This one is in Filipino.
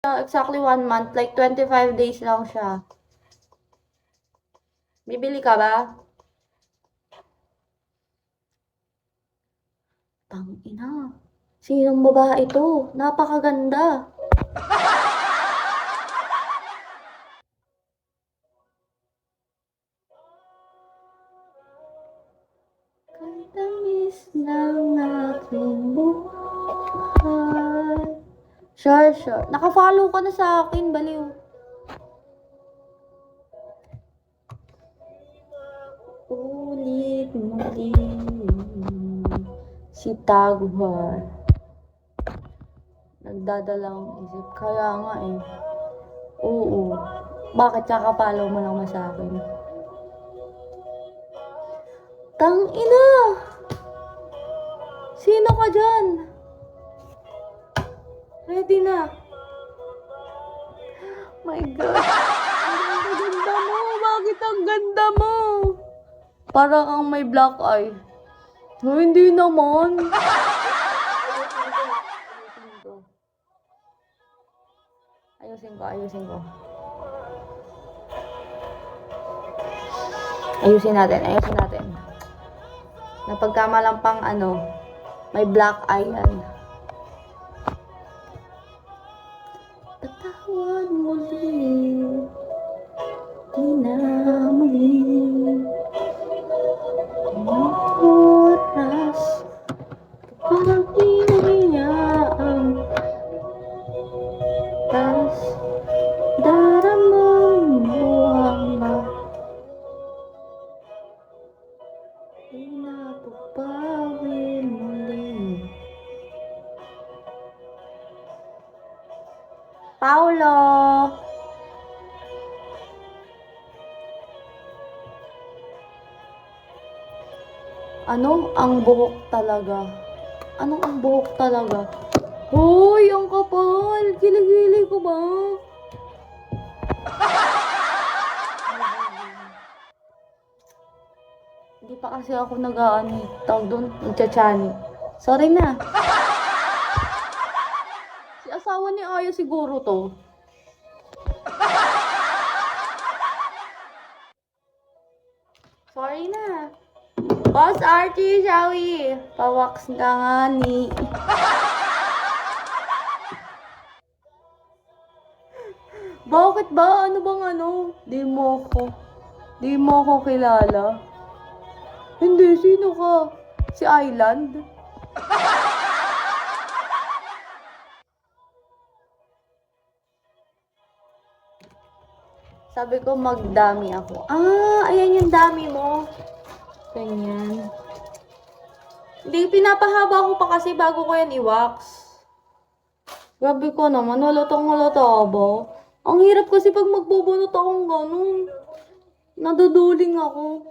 exactly 1 month. Like, 25 days lang siya. Bibili ka ba? Tangina. Sinong babae ito? Napakaganda. Kantamis ng aking buhay. Sure. Naka-follow ka na sa akin, baliw. Ulit muli si Taguhar. Nagdadalang isip. Kaya nga eh. Oo. Bakit kakapalaw mo naman sa akin? Tangina! Sino ka dyan? Ready na. My God. Ang ganda mo. Bakit ang ganda mo? Parang kang may black eye. No, hindi naman. Ayusin ko. Ayusin natin. Napagkamalang pang may black eye yan. Tatawag muli, di na muli, oras, parang hinihinga ang tas, daramang buhang ba, di na papawi muli. Paulo! Ang buhok talaga? Anong ang buhok talaga? Hoy, ang kapal! Kiligili ko ba? Hindi pa kasi ako tawag doon, nagtsatsyani. Sorry na. Si asawa ni Aya siguro to. Sorry na. Boss Archie, Shawi. Pawaks ka nga ni. Bakit ba? Ano bang Di mo ko kilala. Hindi, sino ka? Si Island? Sabi ko magdami ako. Ayan yung dami mo. Ganyan. Hindi, pinapahaba ko pa kasi bago ko yan i-wax. Grabe ko naman, halatang ba? Ang hirap kasi pag magbubunot akong ganun. Naduduling ako.